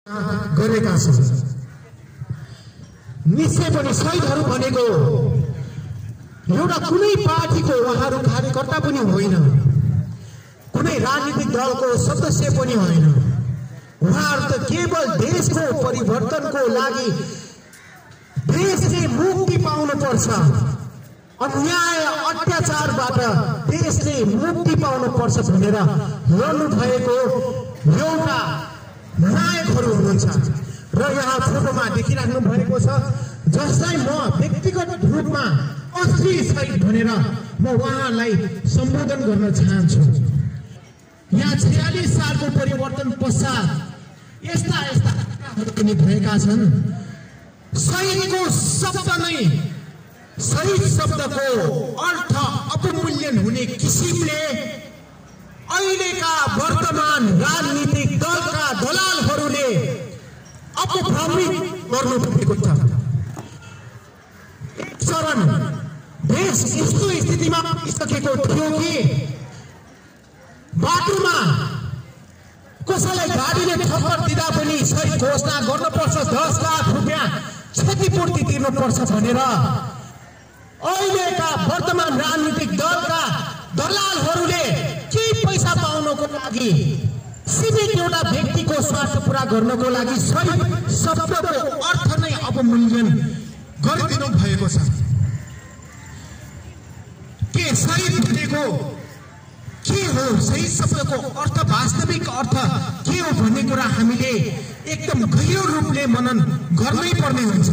गरेका छन्। निश्चय पनि शहीदहरू भनेको एउटा कुनै पार्टीको उहाँहरू कार्यकर्ता पनि होइन, कुनै राजनीतिक दलको सदस्य पनि होइन। उहाँहरू त केवल देशको परिवर्तनको लागि देशले मुक्ति पाउनुपर्छ, अन्याय अत्याचारबाट देशले मुक्ति पाउनुपर्छ भनेर लड्नु भएको एउटा नायकहरू हुनुहुन्छ। र यहाँ फोटोमा देखिराख्नु भएको छ, जसलाई म व्यक्तिगत रूपमा असली शहीद भनेर म उहाँलाई सम्बोधन गर्न चाहन्छु। यहाँ 46 सालको परिवर्तन पश्चात यस्ता यस्ता घटनाहरू पनि भएका छन्। शहीदको शब्द नै, शहीद शब्दको अर्थ अपमूल्यन हुने किसिमले अहिलेका वर्तमान राजनीतिक दलका दलालहरूले अपभ्रमित गर्नु भएको छ। चरण देश यस्तो स्थितिमा पुगिसकेको थियो कि बाटोमा कसैलाई गाडीले ठक्कर दिँदा पनि सही घोषणा गर्नुपर्छ, 10 लाख रुपियाँ क्षतिपूर्ति तिर्नुपर्छ भनेर अहिलेका वर्तमान राजनीतिक दलका दलालहरूले केही पैसा पाउनको लागि, सीमित एउटा व्यक्तिको स्वार्थ पूरा गर्नको लागि शहीद शब्दको अर्थ नै अपमूल्यन गरिदिनु भएको छ। के शहीद भनेको के हो, शहीद शब्दको अर्थ, वास्तविक अर्थ के हो भन्ने कुरा हामीले एकदम गहिरो रूपले मनन गर्नै पर्ने हुन्छ।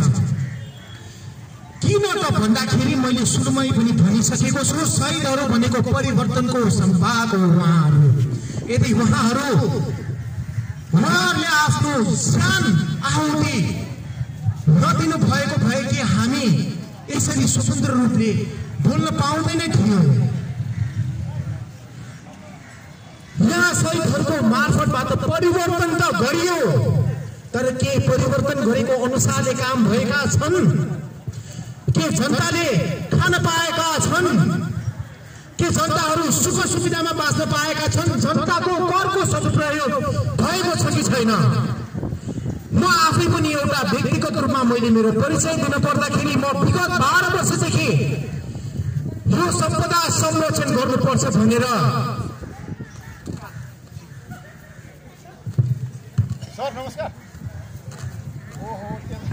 किन त भन्दाखेरि मैले सुरुमै पनि भनिसकेको छु, शहीदहरू भनेको परिवर्तनको संवाद हो। उहाँहरू यदि उहाँहरूले आफ्नो ज्यान आहुति नदिनु भएको भए कि हामी यसरी स्वतन्त्र रूपले बोल्न पाउँदैनै थियौँ। यहाँ शहीदहरूको मार्फतबाट परिवर्तन त गरियो, तर के परिवर्तन गरेको अनुसारले काम भएका छन्? के जनताले खान पाएका छन्? के जनताहरू सुख सुविधामा बाँच्न पाएका छन्? जनताको करको सदुपयोग भएको छ कि छैन? म आफै पनि एउटा व्यक्तिगत रूपमा मैले मेरो परिचय दिन पर्दाखेरि म विगत 12 वर्षदेखि यो सम्पदा संरक्षण गर्नुपर्छ भनेर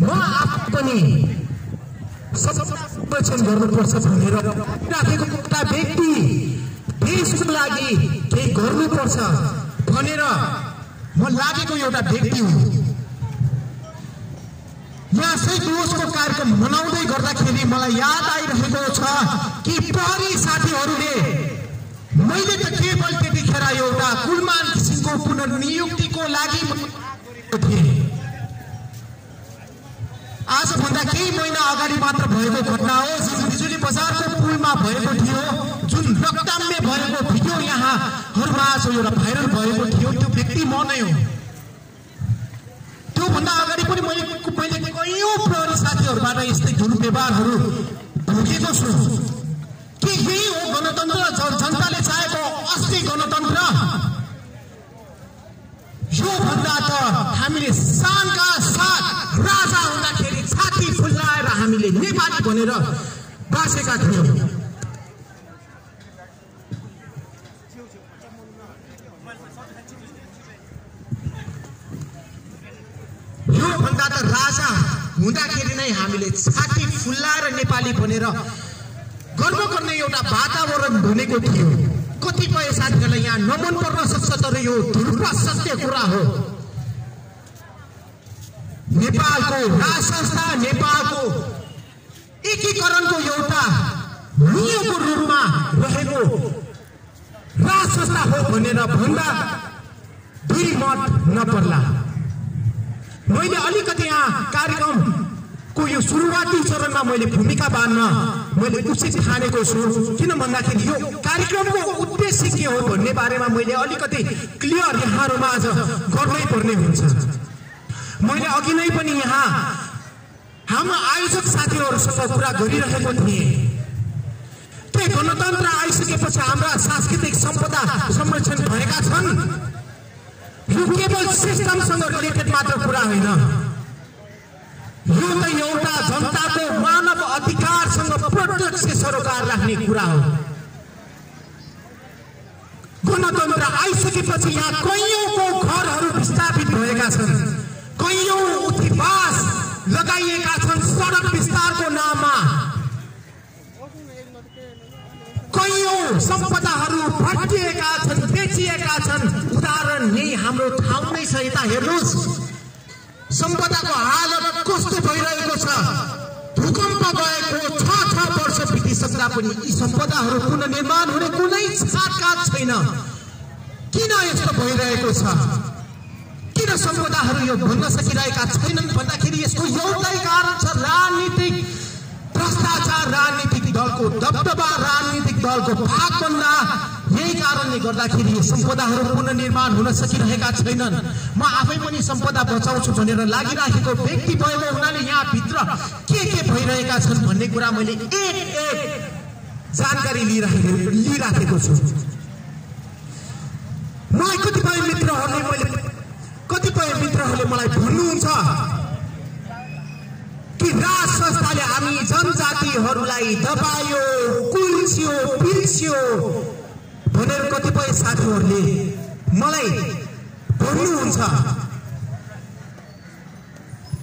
म आफै पनि संरक्षण गर्नुपर्छ भनेर राखेको एउटा व्यक्ति, देशको लागि केही गर्नुपर्छ भनेर म लागेको एउटा व्यक्ति हुँ। यहाँ शहीद दिवसको कार्यक्रम मनाउँदै गर्दाखेरि मलाई याद आइरहेको छ कि प्रहरी साथीहरूले मैले त केवल त्यतिखेर एउटा कुलमान किसिमको पुनर्नियुक्तिको लागि थिएँ। आजभन्दा केही महिना अगाडि मात्र भएको घटना हो, जुन बिजुली बजारको पुलमा भएको थियो, जुन रक्ताम्य भएको भिडियो यहाँहरूमा आज एउटा भाइरल भएको थियो, त्यो व्यक्ति म नै हो। त्योभन्दा अगाडि पनि मैले कयौं प्रहरी साथीहरूबाट यस्तै दुर्व्यवहारहरू भोगेको छु। के यही हो गणतन्त्र, जनताले चाहेको असली गणतन्त्र? यो भन्दा त हामीले शानका साथ राजा हुँदाखेरि छाती फुल्लाएर हामीले नेपाली भनेर बाँचेका थियौँ। यो भन्दा त राजा हुँदाखेरि नै हामीले छाती फुल्लाएर नेपाली भनेर गर्व गर्ने एउटा वातावरण बनेको थियो। कतिपय साथीहरूलाई यहाँ नमन पर्न सक्छ, तर यो ध्रुव सत्य कुरा हो। नेपालको राज संस्था, नेपालको एकीकरणको एउटा नियमको रूपमा रहेको राज संस्था हो भनेर भन्दा दुई मत नपर्ला। मैले अलिकति यहाँ कार्यक्रमको यो सुरुवाती चरणमा मैले भूमिका बाँध्न मैले उचित ठानेको छु। किन भन्दाखेरि यो कार्यक्रमको उद्देश्य के हो भन्ने बारेमा मैले अलिकति क्लियर यहाँहरूमा आज गर्नै पर्ने हुन्छ। मैले अघि नै पनि यहाँ हाम्रा आयोजक साथीहरूसँग कुरा गरिरहेको थिएँ के गणतन्त्र आइसकेपछि हाम्रा सांस्कृतिक सम्पदा संरक्षण भएका छन्? यो केवल सिस्टमसँग रिलेटेड मात्र कुरा होइन, यो त एउटा जनताको मानव अधिकारसँग प्रत्यक्ष सरोकार राख्ने कुरा हो। गणतन्त्र आइसकेपछि यहाँ कैयौंको घरहरू विस्थापित भएका छन्, कैयौं उत्थिवास लगाइएका छन् सडक विस्तारको नाममा, कैयौं सम्पदाहरू भट्किएका छन्, बेचिएका छन्। उदाहरण यही हाम्रो ठाउँ नै छ, यता हेर्नुहोस् सम्पदाको हालत कस्तो भइरहेको छ। भूकम्प गएको 6 वर्ष बितिसक्दा पनि यी सम्पदाहरू पुनर्निर्माण हुने कुनै साकात छैन। किन यस्तो भइरहेको छ? किन सम्पदाहरू यो भन्न सकिरहेका छैनन् भन्दाखेरि यसको एउटै कारण छ, राजनीतिक भ्रष्टाचार, राजनीतिक दलको दबदबा, राजनीतिक दलको भागभन्दा। यही कारणले गर्दाखेरि सम्पदाहरू पुनर्निर्माण हुन सकिरहेका छैनन्। म आफै पनि सम्पदा बचाउँछु भनेर लागिराखेको व्यक्ति भएको हुनाले यहाँ भित्र के भइरहेका छन् भन्ने कुरा मैले एक जानकारी लिइराखेको छु। मलाई कतिपय मित्रहरूले मलाई भन्नुहुन्छ कि राज संस्थाले हामी जनजातिहरूलाई दबायो, कुल्च्यो, पिल्च्यो भनेर कतिपय साथीहरूले मलाई भन्नुहुन्छ।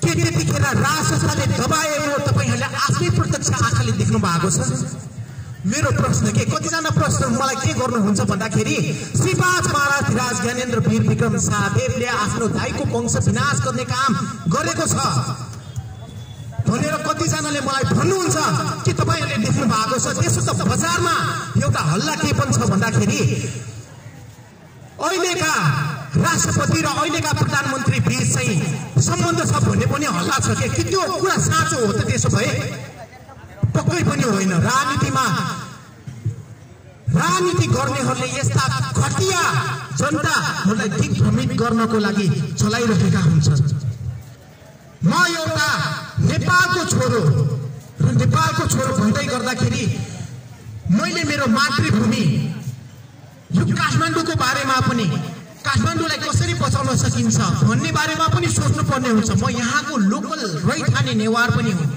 के त्यतिखेर राज संस्थाले दबाएको तपाईहरूले आफ्नै प्रत्यक्ष आँखाले देख्नु भएको छ? मेरो प्रश्न के, कतिजना प्रश्न मलाई के गर्नुहुन्छ भन्दाखेरि शिवराज महाराज धिराज ज्ञानेन्द्र वीर विक्रम शाहदेवले आफ्नो दाइको वंश विनाश गर्ने काम गरेको छ भनेर कतिजनाले मलाई भन्नुहुन्छ कि तपाईहरूले देख्नु भएको छ। त्यसो त बजारमा एउटा हल्ला के पनि छ भन्दाखेरि अहिलेका राष्ट्रपति र अहिलेका प्रधानमन्त्री बीच चाहिँ सम्बन्ध छ भन्ने पनि हल्ला छ कि त्यो कुरा साँचो हो त? त्यसो भए पक्कै पनि होइन। राजनीति गर्नेहरूले यस्ता घटिया जनताहरूलाई दिग्भ्रमित गर्नको लागि चलाइरहेका हुन्छन्। म एउटा नेपालको छोरो र नेपालको छोरो भन्दै गर्दाखेरि मैले मेरो मातृभूमि यो काठमाडौँको बारेमा पनि, काठमाडौँलाई कसरी बचाउन सकिन्छ भन्ने बारेमा पनि सोच्नु पर्ने हुन्छ। म यहाँको लोकल रैथाने नेवार पनि हुँ।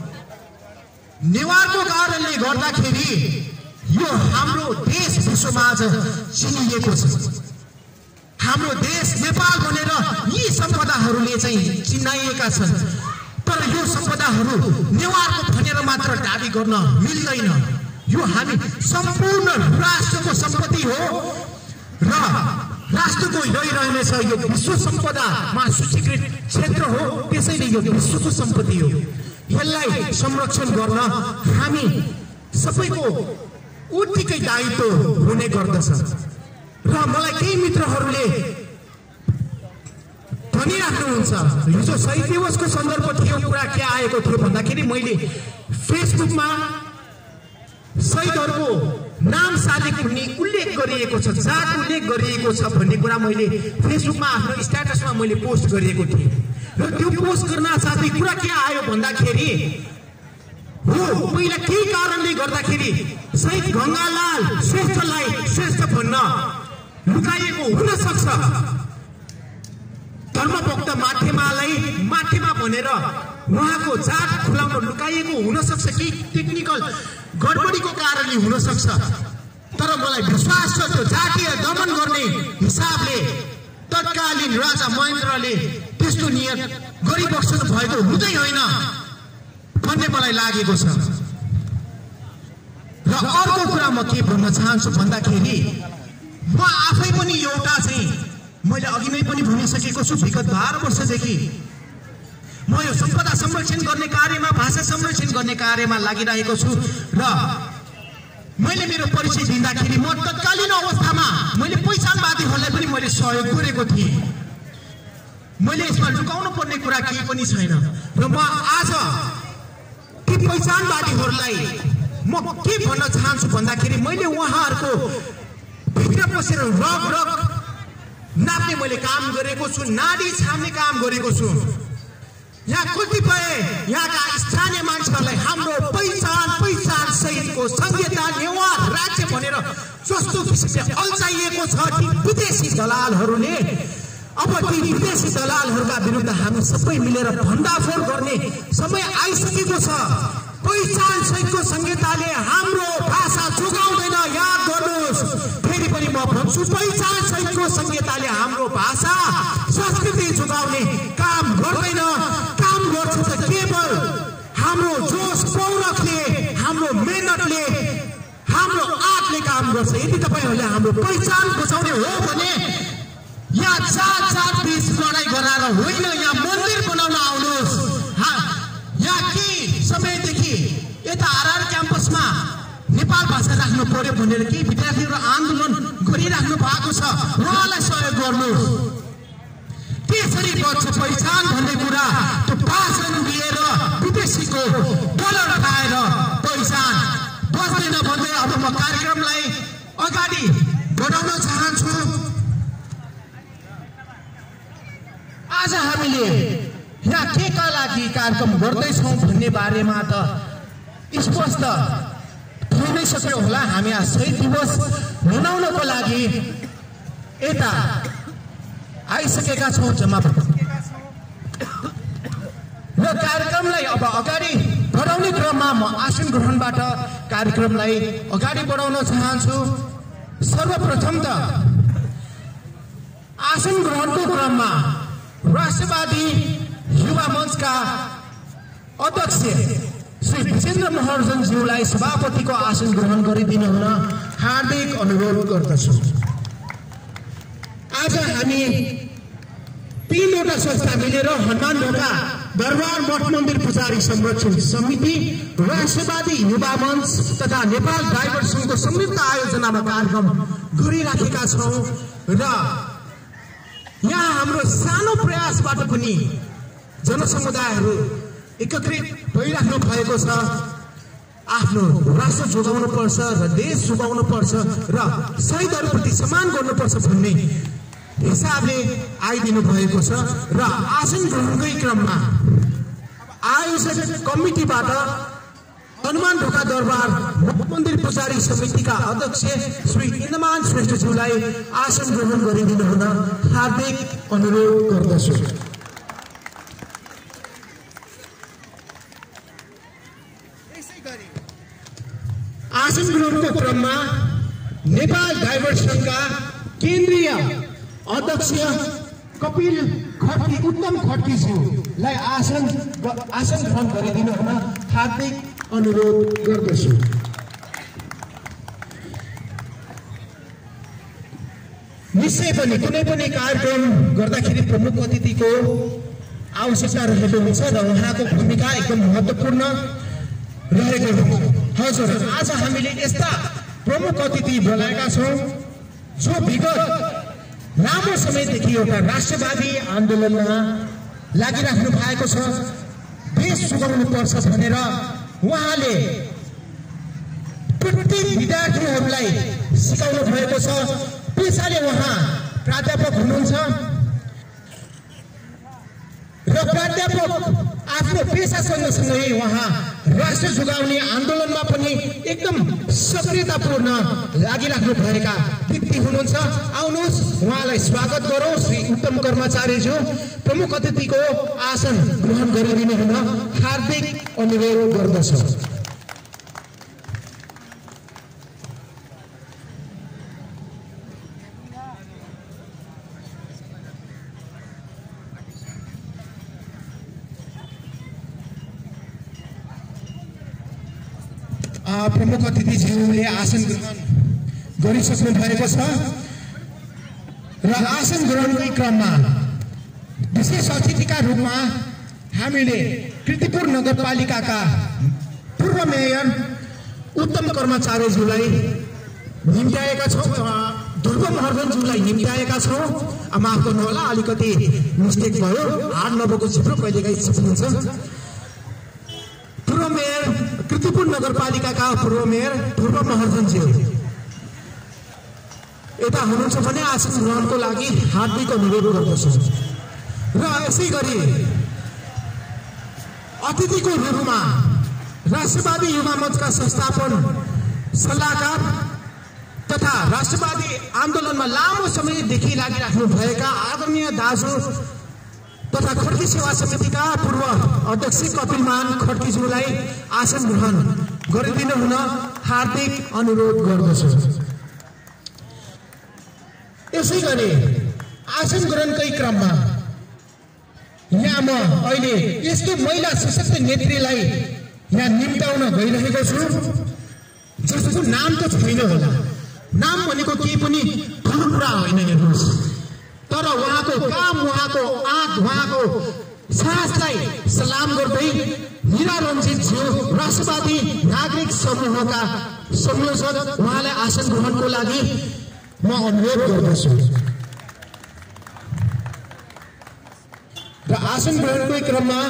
नेवारको कारणले गर्दाखेरि यो हाम्रो देश विश्वमाझ चिनिएको छ। हाम्रो देश नेपाल भनेर यी सम्पदाहरूले चाहिँ चिनाइएका छन्। तर यो सम्पदाहरू नेवारको भनेर मात्र दाबी गर्न मिल्दैन। यो हामी सम्पूर्ण राष्ट्रको सम्पत्ति हो र राष्ट्रको रहिरहनेछ। यो विश्व सम्पदामा सूचीकृत क्षेत्र हो, त्यसैले यो विश्वको सम्पत्ति हो। यसलाई संरक्षण गर्न हामी सबैको उत्तिकै दायित्व हुने गर्दछ। र मलाई केही मित्रहरूले भनिराख्नुहुन्छ, हिजो शहीद दिवसको सन्दर्भ थियो, कुरा के आएको थियो भन्दाखेरि मैले फेसबुकमा शहीदहरूको नाम सालिक भन्ने उल्लेख गरिएको छ, जात उल्लेख गरिएको छ भन्ने कुरा मैले फेसबुकमा आफ्नो स्ट्याटसमा मैले पोस्ट गरिएको थिएँ। र त्यो पोस्ट गर्न साथै कुरा के आयो भन्दाखेरि हो, पहिला केही कारणले गर्दाखेरि शहीद गङ्गालाल श्रेष्ठलाई श्रेष्ठ भन्न लुकाइएको हुन सक्छ। धर्मभक्त माथेमालाई माथेमा भनेर उहाँको जात खुलाउन लुकाइएको हुन सक्छ कि टेक्निकल गडबडीको कारणले हुन सक्छ। तर मलाई विश्वास छ त्यो जातीय दमन गर्ने हिसाबले तत्कालीन राजा महेन्द्रले त्यस्तो नियत गरिबस्नु भएको हुँदै होइन भन्ने मलाई लागेको छ। र अर्को कुरा म के भन्न चाहन्छु भन्दाखेरि म आफै पनि एउटा चाहिँ मैले अघि नै पनि भनिसकेको छु, विगत 12 वर्षदेखि म यो सम्पदा संरक्षण गर्ने कार्यमा, भाषा संरक्षण गर्ने कार्यमा लागिरहेको छु। र मैले मेरो परिचय दिँदाखेरि म तत्कालीन अवस्थामा मैले पहिचानवादीहरूलाई पनि मैले सहयोग गरेको थिएँ। मैले यसमा लुकाउनु पर्ने कुरा केही पनि छैन। र म आज ती पहिचानवादीहरूलाई म के भन्न चाहन्छु भन्दाखेरि मैले उहाँहरूको भित्र पसेर रग नाप्ने मैले काम गरेको छु, नाडी छाम्ने काम गरेको छु। यहाँ कतिपय यहाँका स्थानीय मान्छेहरूलाई हाम्रो पहिचान सहितको संहिता नेवार राज्य भनेर जस्तो किसिमले अल्झाइएको छ कि विदेशी दलालहरूले अब अब ती विदेशी दलालहरूका विरुद्ध हामी सबै मिलेर भण्डाफोड गर्ने समय आइसकेको छ। पहिचान सहितको संहिताले हाम्रो भाषा जोगाउँदैन। याद गर्नुहोस्, फेरि पनि म भन्छु, पहिचान सहितको संहिताले हाम्रो भाषा संस्कृति जोगाउने काम गर्दैन। काम गर्छ त केवल हाम्रो जोश पौरखले, हाम्रो मेहनतले, हाम्रो आँटले काम गर्छ। यदि तपाईहरूले हाम्रो पहिचान बचाउने हो भने यहाँ जात बीच लडाई गराएर होइन, यहाँ मन्दिर बनाउन आउनुहोस्। यहाँ केही समयदेखि यता आरआर क्याम्पसमा नेपाल भाषा राख्नु पर्यो भनेर केही विद्यार्थीहरू आन्दोलन गरिराख्नु भएको छ, उहाँलाई सहयोग गर्नुहोस्। त्यसरी बच्छ पहिचान भन्ने कुरा, त्यो भाषण दिएर विदेशीको डलर खाएर पहिचान बस्दैन भन्दै अब म कार्यक्रमलाई अगाडि बढाउन चाहन्छु। आज हामीले यहाँ के का लागि कार्यक्रम गर्दैछौँ भन्ने बारेमा त स्पष्ट थाहा नै सक्यो होला। हामी आज शहीद दिवस मनाउनको लागि यता आइसकेका छौँ जम्मा र कार्यक्रमलाई अब अगाडि बढाउने क्रममा म आसन ग्रहणबाट कार्यक्रमलाई अगाडि बढाउन चाहन्छु। सर्वप्रथम त आसन ग्रहणको क्रममा राष्ट्रवादी युवा मञ्चका अध्यक्ष श्री विजेन्द्र महर्जनज्यूलाई सभापतिको आसन ग्रहण गरिदिनु हुन हार्दिक अनुरोध गर्दछु। आज हामी 3वटा संस्था मिलेर हनुमान ढोका दरबार मठ मन्दिर पुजारी संरक्षण समिति, राष्ट्रवादी युवा मञ्च तथा नेपाल ड्राइभर संघको संयुक्त आयोजनामा कार्यक्रम गरिराखेका छौँ र यहाँ हाम्रो सानो प्रयासबाट पनि जनसमुदायहरू एकत्रित भइराख्नु भएको छ। आफ्नो राष्ट्र जोगाउनु पर्छ र देश जोगाउनु पर्छ र शहीदहरूप्रति सम्मान गर्नुपर्छ भन्ने हिसाबले आइदिनु भएको छ। र आसन ग्रहणकै क्रममा आयोजक कमिटीबाट हनुमान ढोका दरबार मन्दिर पुजारी समितिका अध्यक्ष श्री इन्दमान श्रेष्ठज्यूलाई आसन ग्रहण गरिदिनु हुन हार्दिक अनुरोध गर्दछु। आसन ग्रहणको क्रममा नेपाल ड्राइभर संघका केन्द्रीय अध्यक्ष कपिल खड्की, उत्तम खड्कीज्यूलाई आसन ग्रहण गरिदिनु हुन हार्दिक अनुरोध गर्दछु। निश्चय पनि कुनै पनि कार्यक्रम गर्दाखेरि प्रमुख अतिथिको आवश्यकता रहेको हुन्छ र उहाँको भूमिका एकदम महत्त्वपूर्ण रहेको हुन्छ। हजुर, आज हामीले यस्ता प्रमुख अतिथि बोलाएका छौँ जो विगत लामो समयदेखि एउटा राष्ट्रवादी आन्दोलनमा लागिराख्नु भएको छ। देश जोगाउनु पर्छ भनेर उहाँले प्रत्येक विद्यार्थीहरूलाई सिकाउनु भएको छ। पेसाले उहाँ प्राध्यापक हुनुहुन्छ र प्राध्यापक आफ्नो पेसा सँगसँगै उहाँ राष्ट्र जोगाउने आन्दोलनमा पनि एकदम सक्रियतापूर्ण लागिराख्नु भएका व्यक्ति हुनुहुन्छ। आउनुहोस् उहाँलाई स्वागत गरौँ। श्री उत्तम कर्मचारीज्यू प्रमुख अतिथिको आसन ग्रहण गरिदिनु हुन हार्दिक अनुरोध गर्दछु। प्रमुख अतिथिज्यूले आसन ग्रहण गरिसक्नु भएको छ र आसन ग्रहणकै क्रममा विशेष अतिथिका रूपमा हामीले कीर्तिपुर नगरपालिकाका पूर्व मेयर उत्तम कर्मचारीज्यूलाई निम्त्याएका छौँ। ध्रुव महर्जनज्यूलाई निम्त्याएका छौँ। माफ गर्नु होला, अलिकति मिस्टेक भयो, हात नभएको चिप्रो कहिलेकाहीँ चिप्लिन्छ। पूर्व मेयर कीर्तिपुर नगरपालिकाका पूर्व मेयर ध्रुव महर्जनज्यू यता हुनुहुन्छ भने आसन ग्रहणको लागि हार्दिक अनुरोध गर्दछु। र यसै गरी अतिथिको रूपमा राष्ट्रवादी युवा मञ्चका संस्थापन सल्लाहकार तथा राष्ट्रवादी आन्दोलनमा लामो समयदेखि लागिराख्नु भएका आदरणीय दाजु तथा खड्की सेवा समितिका पूर्व अध्यक्ष कपिलमान खड्कीज्यूलाई आसन ग्रहण गरिदिनु हुन हार्दिक अनुरोध गर्दछु। यसै गरी आसन ग्रहणकै क्रममा यहाँ म अहिले यस्तो महिला सशक्त नेत्रीलाई यहाँ निम्ताउन गइरहेको छु जसको नाम त छैन होला। नाम भनेको केही पनि ठुलो कुरा होइन हेर्नुहोस्, तर उहाँको काम, उहाँको आँट, उहाँको साहसलाई सलाम गर्दै मीरा रञ्जितज्यू राष्ट्रवादी नागरिक समूहका संयोजक उहाँलाई आसन ग्रहणको लागि म अनुरोध गर्दछु। र आसन ग्रहणकै क्रममा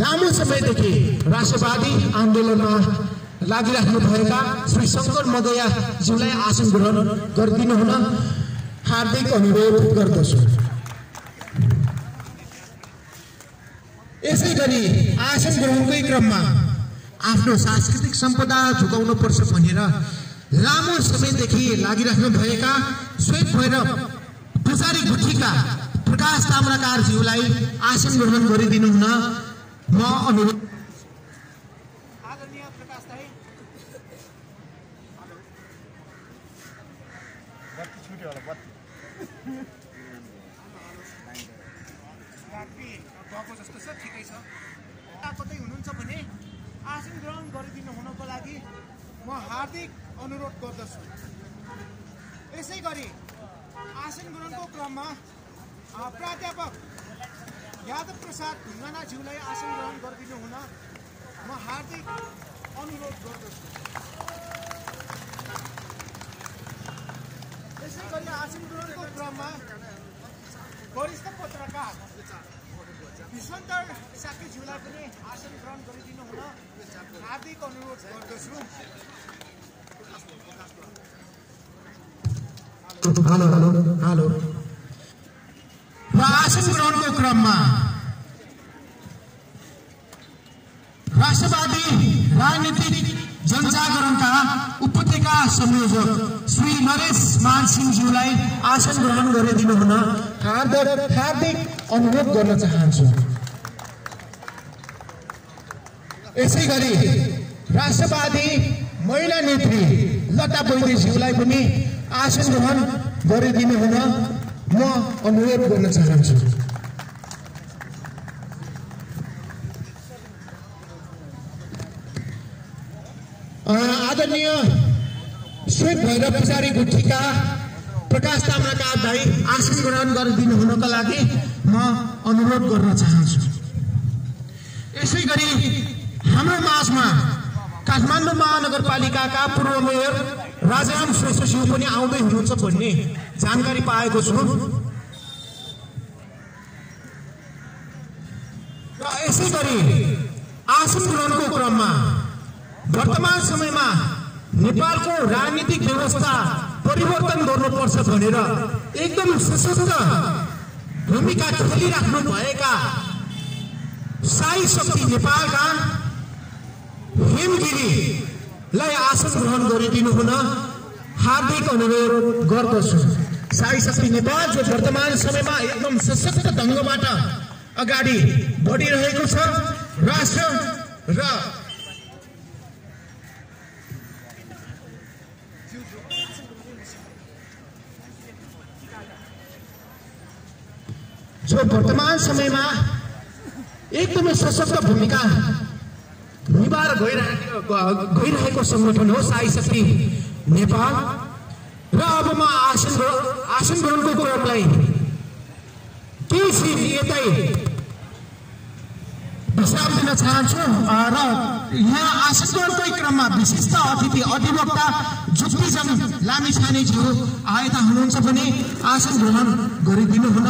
लामो समयदेखि राष्ट्रवादी आन्दोलनमा लागिराख्नु भएका श्री शङ्कर मगैयाज्यूलाई आसन ग्रहण गरिदिनु हुन हार्दिक अनुरोध गर्दछु। यसै गरी आसन ग्रहणकै क्रममा आफ्नो सांस्कृतिक सम्पदा झुकाउनु पर्छ भनेर लामो समयदेखि लागिराख्नु भएका श्वेत भैरव पुजारी गुठीका प्रकाश ताम्राकारज्यूलाई आसन ग्रहण गरिदिनु हुन म अनुरोध। आदरणीय प्रकाश दाइ, बत्ती छुट्यो होला, बत्ती गएको जस्तो छ, ठिकै छ। कतै हुनुहुन्छ भने आसन ग्रहण गरिदिनु हुनको लागि म हार्दिक अनुरोध गर्दछु। यसै गरी आसन ग्रहणको क्रममा प्राध्यापक यादव प्रसाद ढुङ्गानाज्यूलाई आसन ग्रहण गरिदिनु हुन म हार्दिक अनुरोध गर्दछु। यसै गरी आसन ग्रहणको क्रममा वरिष्ठ पत्रकार विश्वन्तर साकीज्यूलाई पनि आसन ग्रहण गरिदिनु हुन हार्दिक अनुरोध गर्दछु। हेलो। र आसन ग्रहणको क्रममा राष्ट्रवादी राजनीतिक जनजागरणका उपत्यका संयोजक श्री नरेश मानसिंहज्यूलाई आसन ग्रहण गरिदिनु हुन हार्दिक अनुरोध गर्न चाहन्छु। यसै गरी राष्ट्रवादी महिला नेत्री लता बैदेज्यूलाई पनि आसन ग्रहण गरिदिनु हुन म अनुरोध गर्न चाहन्छु। आदरणीय श्वेत भैरव पुजारी गुठीका प्रकाश ताम्राकार दाइ आसन ग्रहण गरिदिनु हुनका लागि म अनुरोध गर्न चाहन्छु। यसै गरी हाम्रो माझमा काठमाडौँ महानगरपालिकाका पूर्व मेयर राजाराम श्रेष्ठज्यू पनि आउँदै हुनुहुन्छ भन्ने जानकारी पाएको छु। र यसै गरी आसन ग्रहणको क्रममा वर्तमान समयमा नेपालको राजनीतिक व्यवस्था परिवर्तन गर्नुपर्छ भनेर एकदम सशक्त भूमिका खेलिराख्नु भएका साई शक्ति नेपालका हेमगिरीलाई आसन ग्रहण गरिदिनु हुन हार्दिक अनुरोध गर्दछु। साई शक्ति नेपाल जो वर्तमान समयमा एकदम सशक्त ढङ्गबाट अगाडि बढिरहेको छ, राष्ट्र र जो वर्तमान समयमा एकदमै सशक्त भूमिका निभाएर गइरहेको संगठन हो साई शक्ति नेपाल। र अब म आसन ग्रहणको क्रमलाई केही यतै विश्राम दिन चाहन्छु। र यहाँ आसन ग्रहणकै क्रममा विशिष्ट अतिथि अधिवक्ता जुक्तिजन लामिछानेज्यू आएका हुनुहुन्छ भने आसन ग्रहण गरिदिनु हुन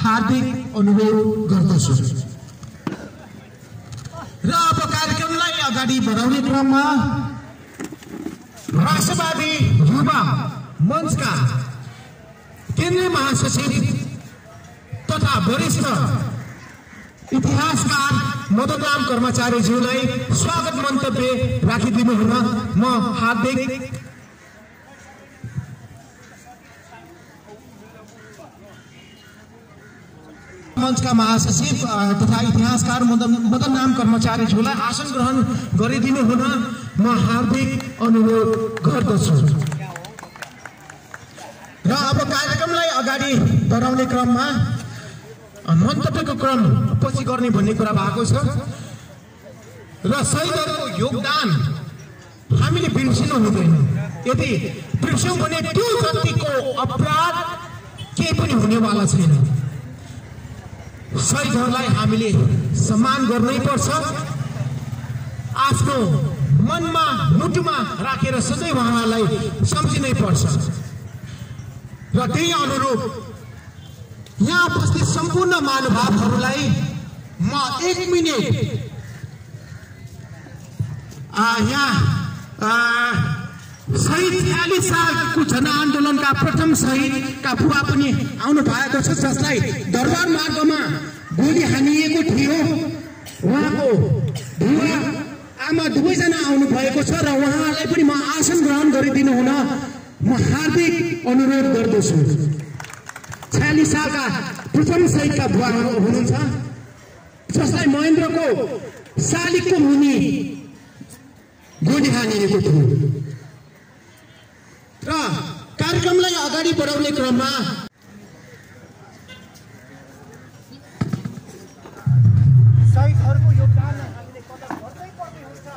हार्दिक अनुरोध गर्दछु। र अब कार्यक्रमलाई अगाडि बढाउने क्रममा राष्ट्रवादी युवा मञ्चका केन्द्रीय महासचिव तथा वरिष्ठ इतिहासकार मदनराम कर्मचारीज्यूलाई स्वागत मन्तव्य राखिदिनु हुन म हार्दिक मञ्चका महासचिव तथा इतिहासकार मदन नाम कर्मचारीज्यूलाई आसन ग्रहण गरिदिनु हुन म हार्दिक अनुरोध गर्दछु। र अब कार्यक्रमलाई अगाडि बढाउने क्रममा मन्तव्यको क्रम पछि गर्ने भन्ने कुरा भएको छ र शहीदहरूको योगदान हामीले बिर्सिनु हुँदैन। यदि बिर्स्यौं भने त्यो जतिको अपराध केही पनि हुनेवाला छैन। शहीदहरूलाई हामीले सम्मान गर्नै पर्छ, आफ्नो मनमा मुटुमा राखेर सधैँ उहाँलाई सम्झिनै पर्छ। र त्यही अनुरूप यहाँ उपस्थित सम्पूर्ण महानुभावहरूलाई म 1 मिनेट यहाँ शहीद 46 सालको जनआन्दोलनका प्रथम शहीदका बुवा पनि आउनु भएको छ, जसलाई दरबार मार्गमा गोली हानिएको थियो। उहाँको बुवा आमा दुवैजना आउनु भएको छ र उहाँलाई पनि म आसन ग्रहण गरिदिनु हुन म हार्दिक अनुरोध गर्दछु। 46 सालका प्रथम शहीदका बुवा हुनुहुन्छ, जसलाई महेन्द्रको शालिगको मुनि गोली हानिएको थियो। र कार्यक्रमलाई अगाडि बढाउने क्रममा शहीदहरूको योगदान हामीले कदर गर्दै पर्ने हुन्छ।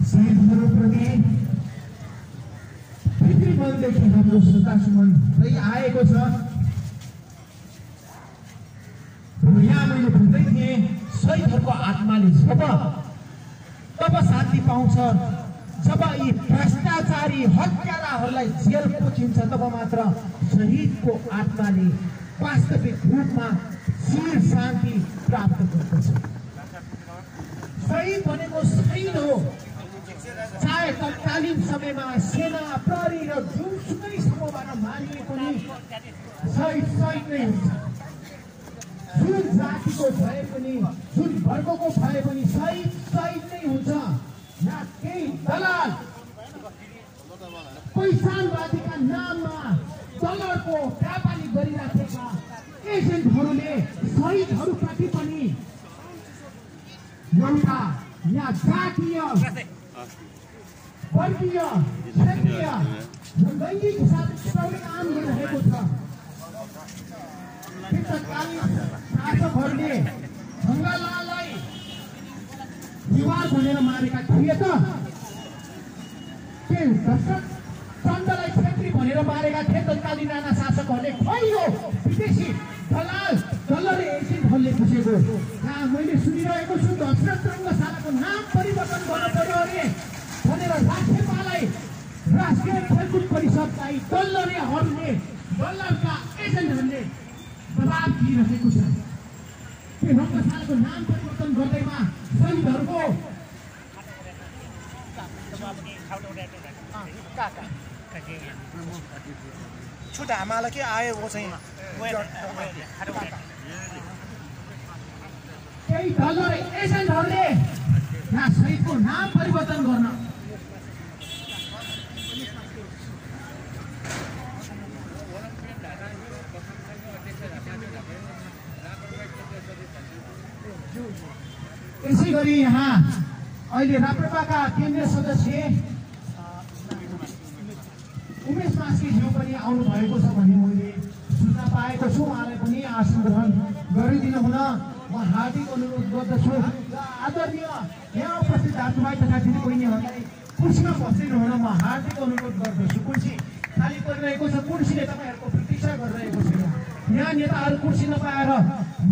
शहीदहरूप्रति पृथ्वीभरदेखि हाम्रो श्रद्धासुमन आएको छ। यहाँ मैले भन्दै थिएँ, शहीदहरूको आत्माले तब शान्ति पाउँछ जब यी भ्रष्टाचारी हत्याराहरूलाई जेल पुगिन्छ, तब मात्र शहीदको आत्माले वास्तविक रूपमा चिर शान्ति प्राप्त गर्दछ। शहीद भनेको शहीद हो, चाहे तत्कालीन समयमा सेना प्रहरी र जुनसुकै समूहबाट मारिए पनि शहीद शहीद नै हुन्छ। जुन जातिको भए पनि, जुन वर्गको भए पनि शहीद शहीद नै हुन्छ। यहाँ केही दलाल पैसानवादीका नाममा दलको व्यापारी गरिराखेका एजेन्टहरूले शहीदहरूप्रति पनि एउटा यहाँ जातीय वर्गीय क्षेत्रीय लैङ्गिक हिसाबले काम गरिरहेको छ। तत्कालीन शासकहरूले ढङ्गालाललाई विवाद भनेर मारेका थिए त के चन्दलाई छेत्री भनेर मारेका थिए तत्कालीन राणा शासकहरूले। खैरो विदेशी दलाल दलले एजेन्टहरूले फसेको यहाँ मैले सुनिरहेको छु। दशरथ रङ्गशालाको नाम परिवर्तन गर्नु पर्यो अरे भनेर राज्यपाललाई राष्ट्रिय खेलकुद परिषदलाई दलहरूले दलका एजेन्टहरूले दबाब दिइरहेको छ। के रङ्गशालाको नाम परिवर्तन गर्दैमा शहीदहरूको छुट हामीलाई के आयो वो चाहिँ केही दल र एजेन्टहरूले यहाँ शहीदको नाम परिवर्तन गर्न यसै गरी यहाँ अहिले राप्रपाका केन्द्रीय सदस्य उमेश मास्कीज्यू पनि आउनु भएको छ भन्ने मैले सूचना पाएको छु। उहाँलाई पनि आसन ग्रहण गरिदिनु हुन म हार्दिक अनुरोध गर्दछु। आदरणीय यहाँ उपस्थित दाजुभाइ तथा दिदीबहिनीहरूलाई कुर्सीमा बसिदिनु हुन म हार्दिक अनुरोध गर्दछु। कुर्सी खाली परिरहेको छ, कुर्सीले तपाईँहरूको प्रतीक्षा गरिरहेको छ। यहाँ नेताहरू कुर्सी नपाएर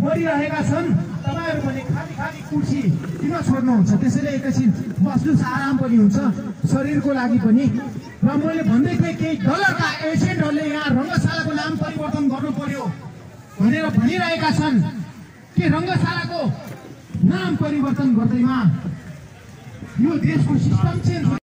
मरिरहेका छन्, तपाईँहरू भने खाली खाली कुर्सी किन छोड्नुहुन्छ? त्यसैले एकैछिन बस्नुहोस्, आराम पनि हुन्छ शरीरको लागि पनि। र मैले भन्दै थिएँ केही दलका एजेन्टहरूले यहाँ रङ्गशालाको नाम परिवर्तन गर्नु पर्यो भनेर भनिरहेका छन्। के रङ्गशालाको नाम परिवर्तन गर्दैमा यो देशको सिस्टम चेन्ज